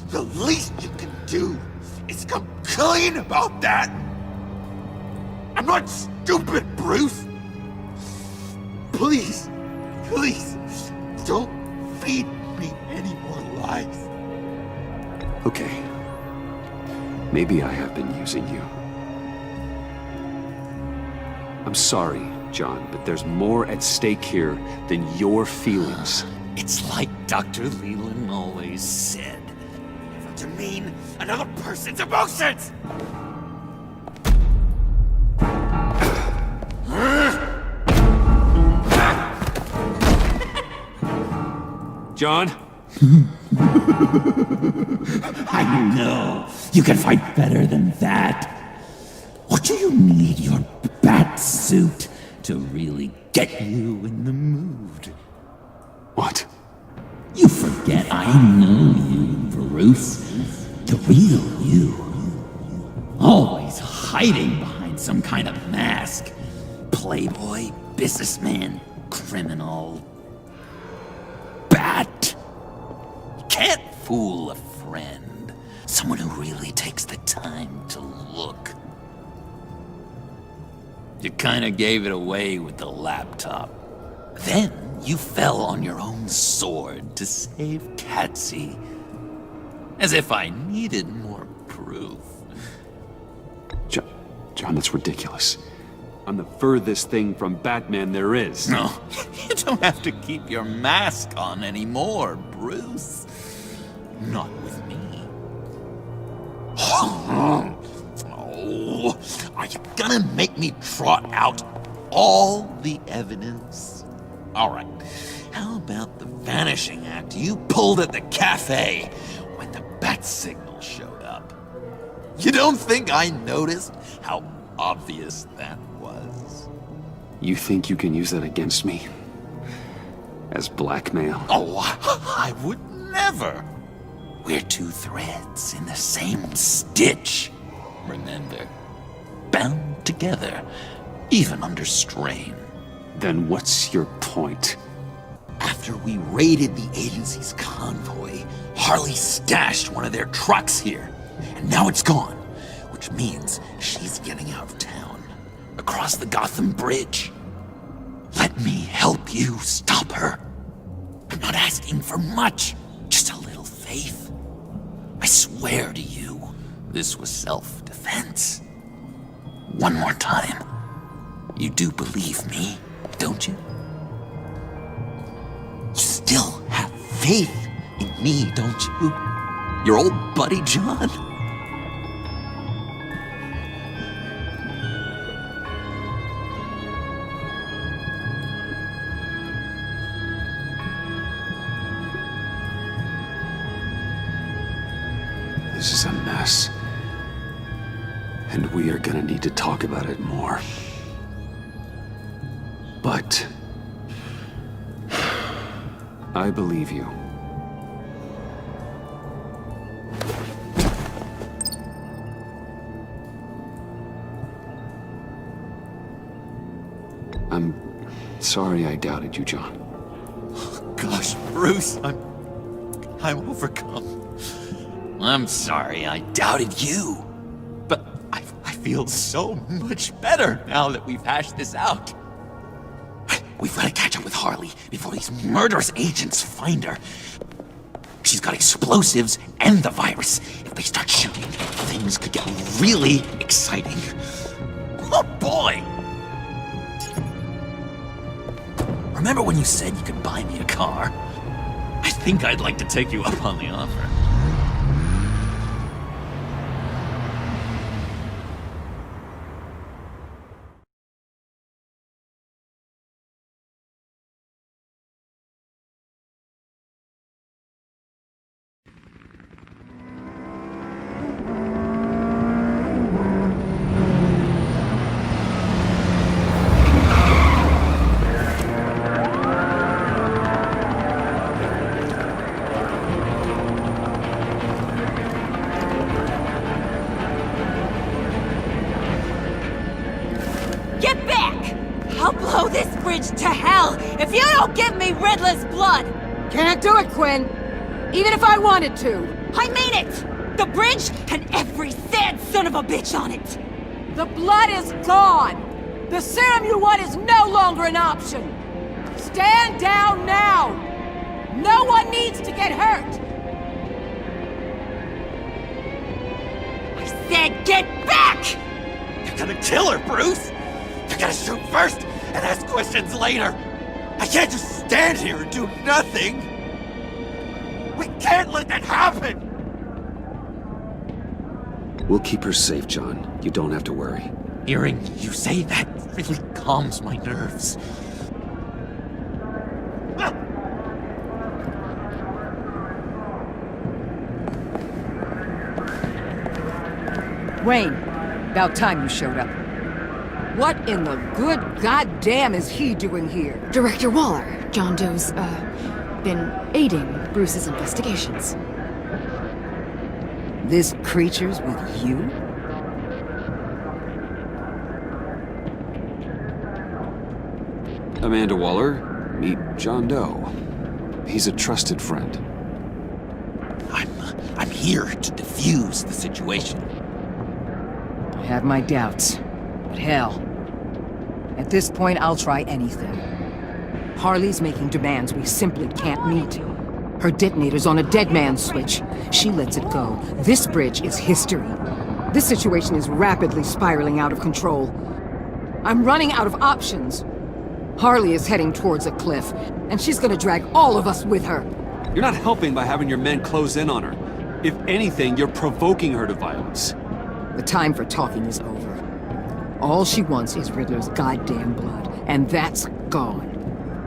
The least you can do is come clean about that! I'm not stupid, Bruce! Please, please, don't feed me any more lies. Okay. Maybe I have been using you. I'm sorry, John, but there's more at stake here than your feelings. It's like Dr. Leland always said. Never demean another person's emotions! John? I know. You can fight better than that. Or do you need your bat suit to really get you in the mood? What? You forget I know you, Bruce. The real you. Always hiding behind some kind of mask. Playboy, businessman, criminal. Bat. You can't fool a friend. Someone who really takes the time to look. You kinda gave it away with the laptop. Then you fell on your own sword to save Patsy. As if I needed more proof. John, that's ridiculous. I'm the furthest thing from Batman there is. No, you don't have to keep your mask on anymore, Bruce. Not with me. Oh, are you gonna make me trot out all the evidence? All right, how about the vanishing act you pulled at the cafe when the bat signal showed up? You don't think I noticed how obvious that was? You think you can use that against me? As blackmail? Oh, I would never. We're two threads in the same stitch. Remember, bound together, even under strain. Then what's your point? After we raided the agency's convoy, Harley stashed one of their trucks here. And now it's gone, which means she's getting out of town. Across the Gotham Bridge. Let me help help you stop her. I'm not asking for much, just a little faith. I swear to you, this was self-defense. One more time. You do believe me, don't you? You still have faith in me, don't you? Your old buddy, John? This is a mess. And we are gonna need to talk about it more. But I believe you. I'm sorry I doubted you, John. Gosh, Bruce, I'm overcome. I'm sorry I doubted you. But I feel so much better now that we've hashed this out. We've got to catch up with Harley before these murderous agents find her. She's got explosives and the virus. If they start shooting, things could get really exciting. Oh boy! Remember when you said you could buy me a car? I think I'd like to take you up on the offer. Get back! I'll blow this bridge to hell if you don't give me Riddler's blood! Can't do it, Quinn. Even if I wanted to. I mean it! The bridge and every sad son of a bitch on it! The blood is gone! The serum you want is no longer an option! Stand down now! No one needs to get hurt! I said get back! You're gonna kill her, Bruce! You gotta shoot first and ask questions later! I can't just stand here and do nothing! We can't let that happen! We'll keep her safe, John. You don't have to worry. Hearing you say that really calms my nerves. Wayne, about time you showed up. What in the good goddamn is he doing here? Director Waller, John Doe's, been aiding Bruce's investigations. This creature's with you? Amanda Waller, meet John Doe. He's a trusted friend. I'm here to defuse the situation. I have my doubts. But hell, at this point I'll try anything. Harley's making demands we simply can't meet. Her detonator's on a dead man's switch. She lets it go. This bridge is history. This situation is rapidly spiraling out of control. I'm running out of options. Harley is heading towards a cliff, and she's gonna drag all of us with her. You're not helping by having your men close in on her. If anything, you're provoking her to violence. The time for talking is over. All she wants is Riddler's goddamn blood, and that's gone.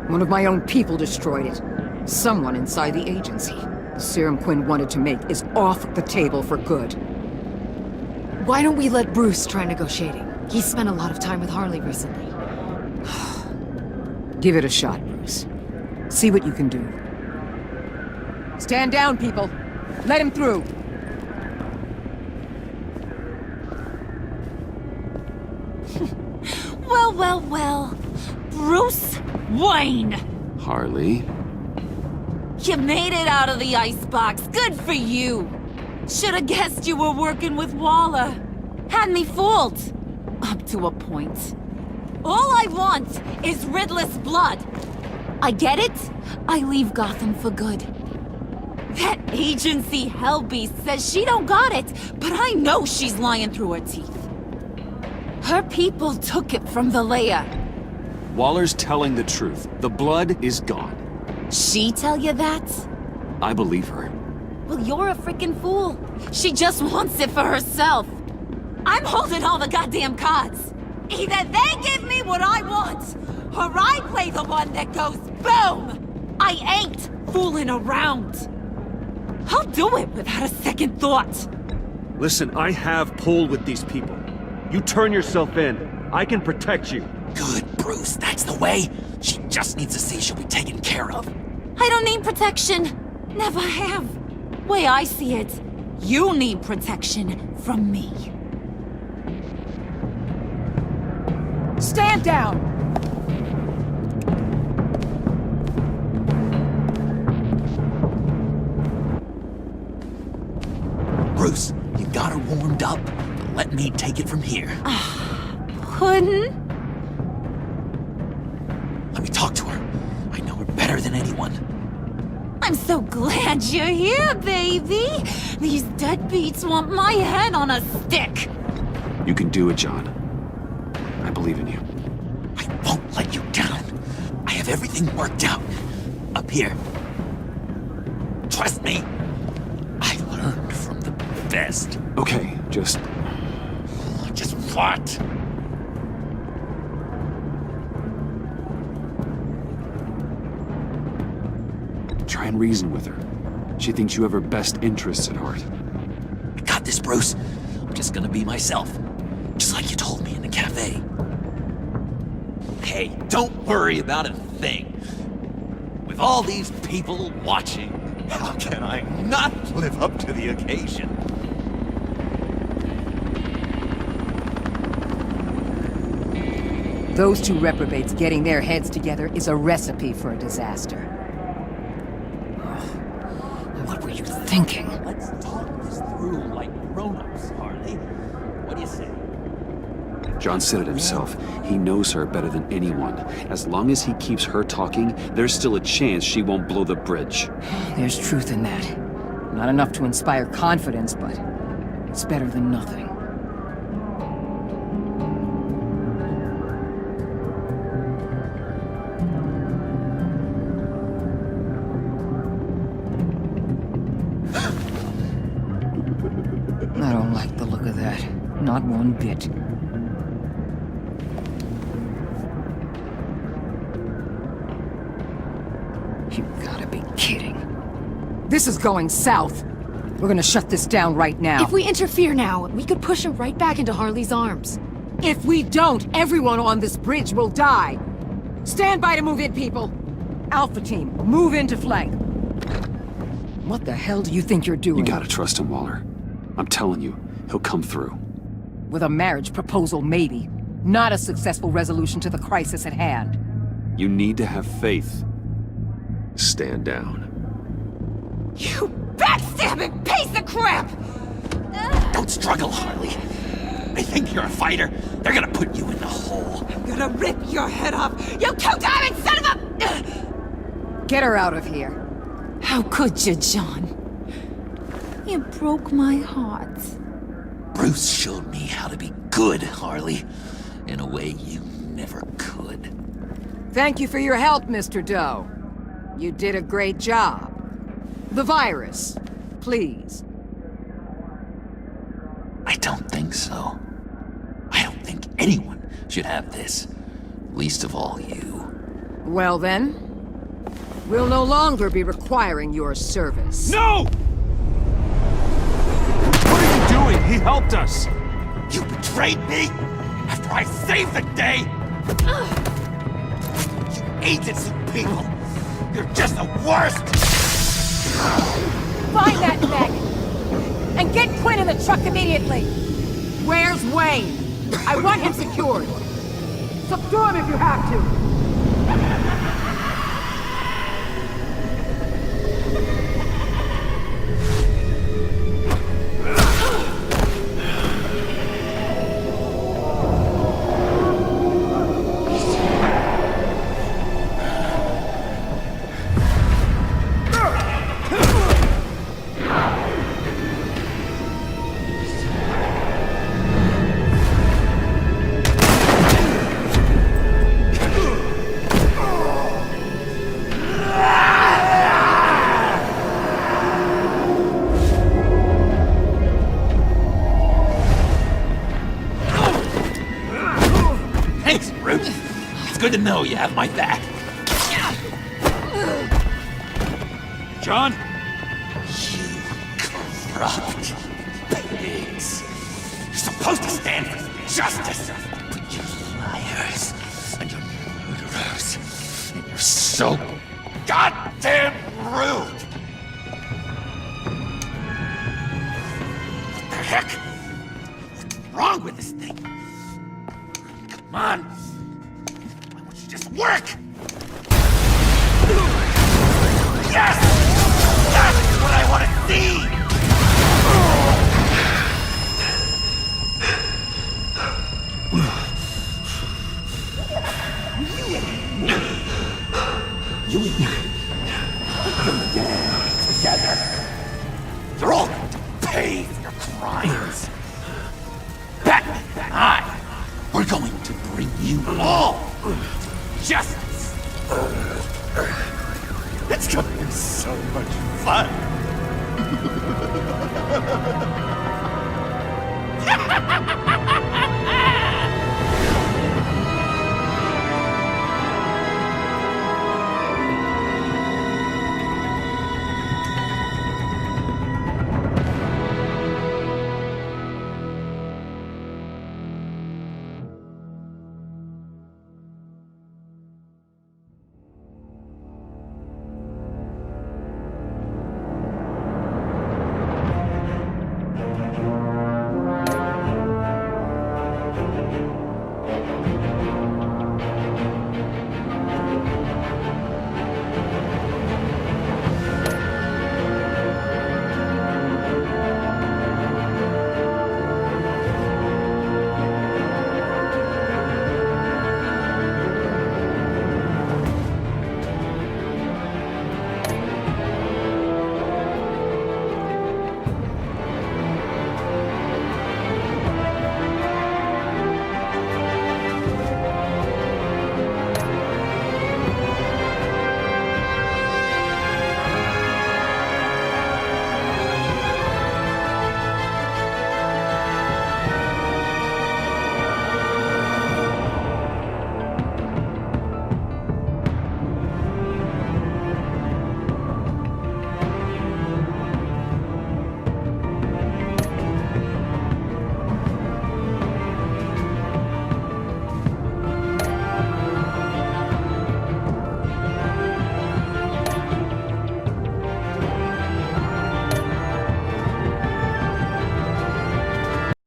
One of my own people destroyed it. Someone inside the agency. The serum Quinn wanted to make is off the table for good. Why don't we let Bruce try negotiating? He's spent a lot of time with Harley recently. Give it a shot, Bruce. See what you can do. Stand down, people. Let him through. Well, well, well. Bruce Wayne! Harley? You made it out of the icebox. Good for you. Should have guessed you were working with Waller. Had me fooled. Up to a point. All I want is Riddler's blood. I get it. I leave Gotham for good. That agency hellbeast says she don't got it, but I know she's lying through her teeth. Her people took it from the lair. Waller's telling the truth. The blood is gone. She tell you that? I believe her. Well, you're a freaking fool. She just wants it for herself. I'm holding all the goddamn cards. Either they give me what I want, or I play the one that goes boom! I ain't fooling around. I'll do it without a second thought. Listen, I have pull with these people. You turn yourself in. I can protect you. Good, Bruce. That's the way. She just needs to see she'll be taken care of. I don't need protection. Never have. Way I see it, you need protection from me. Stand down! Bruce, you got her warmed up, but let me take it from here. Puddin'? Let me talk to her. I know her better than anyone. I'm so glad you're here, baby. These deadbeats want my head on a stick. You can do it, John. I believe in you. I won't let you down. I have everything worked out. Up here. Trust me. I learned from the best. Okay, just what? try and reason with her. She thinks you have her best interests at heart. I got this, Bruce. I'm just gonna be myself. Just like you told me in the cafe. Hey, don't worry about a thing. With all these people watching, how can I not live up to the occasion? Those two reprobates getting their heads together is a recipe for a disaster. What were you thinking? Let's talk this through like grown-ups, Harley. What do you say? John said it himself. He knows her better than anyone. As long as he keeps her talking, there's still a chance she won't blow the bridge. There's truth in that. Not enough to inspire confidence, but it's better than nothing. I don't like the look of that. Not one bit. You gotta be kidding. This is going south. We're gonna shut this down right now. If we interfere now, we could push her right back into Harley's arms. If we don't, everyone on this bridge will die. Stand by to move in, people. Alpha team, move into flank. What the hell do you think you're doing? You gotta trust him, Waller. I'm telling you, he'll come through. With a marriage proposal, maybe. Not a successful resolution to the crisis at hand. You need to have faith. Stand down. You backstabbing piece of crap! Don't struggle, Harley. They think you're a fighter. They're gonna put you in the hole. I'm gonna rip your head off, you two-diamond son of a... Get her out of here. How could you, John? You broke my heart. Bruce showed me how to be good, Harley. In a way you never could. Thank you for your help, Mr. Doe. You did a great job. The virus, please. I don't think so. I don't think anyone should have this. Least of all you. Well then, we'll no longer be requiring your service. No! What are you doing? He helped us! You betrayed me after I saved the day! You agency people! You're just the worst! Find that maggot! And get Quinn in the truck immediately! Where's Wayne? I want him secured! Subdue him if you have to! to know you have my back. John? You corrupt pigs. You're supposed to stand for justice. But you're liars. And you're murderers. And you're so goddamn rude. What the heck? What's wrong with this thing? Come on. Why don't you just work? Yes! That's what I want to see! You and me, you're dead together. You're all going to pay for your crimes. Batman and I, we're going to bring you all justice.